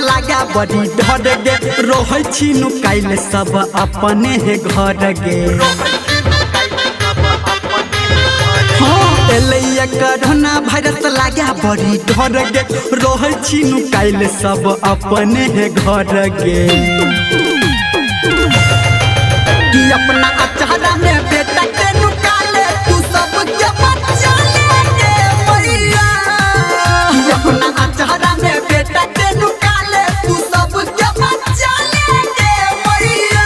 लागा बड़ी डर गे रोहै छी नुकाइल सब अपने हे घर गे कोरोना वायरस लागा बड़ी डर गे रोहै छी नुकाइल सब अपने हे घर गे कि अपना अचारा में बेटा के नुकाले तू सब के बच्चा ले मैया कि अपना अचारा में बेटा के नुकाले तू सब के बच्चा ले मैया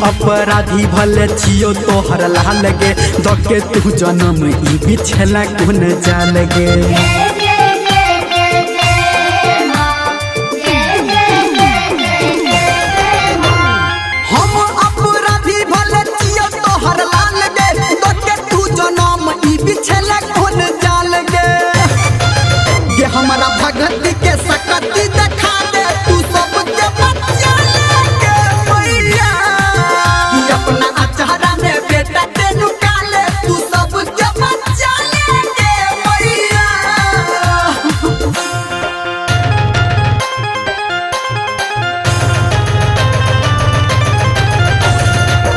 अपराधी भले छियो तोहर लाल गे दके तू जन्म ई बिछला कोन जाल गे हम अपराधी भले छियो तोहर लाल गे दके तू जन्म ई बिछला कोन जाल गे ये हमारा भगत के सकती देखा दे तू सब के बच्चा ले मैया अपना अचारा में बेटा के नुकाले तू सब के बच्चा ले मैया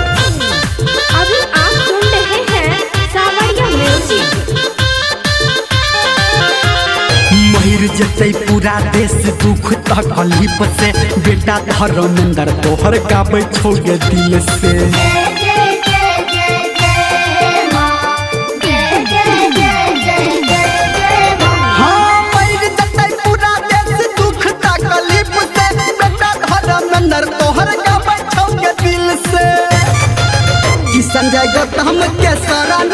अभी आप सुन रहे हैं सावरिया म्यूजिक। महिर जतई पूरा देश दुख तकलीफ से बेटा धर्मेंद्र तोहर गाबै छोड़ दिल से हाँ महिर जतई पूरा देश दुख तकलीफ से बेटा धर्मेंद्र तोहर गाबै छोड़ दिल से कि संजय गौतम के शरण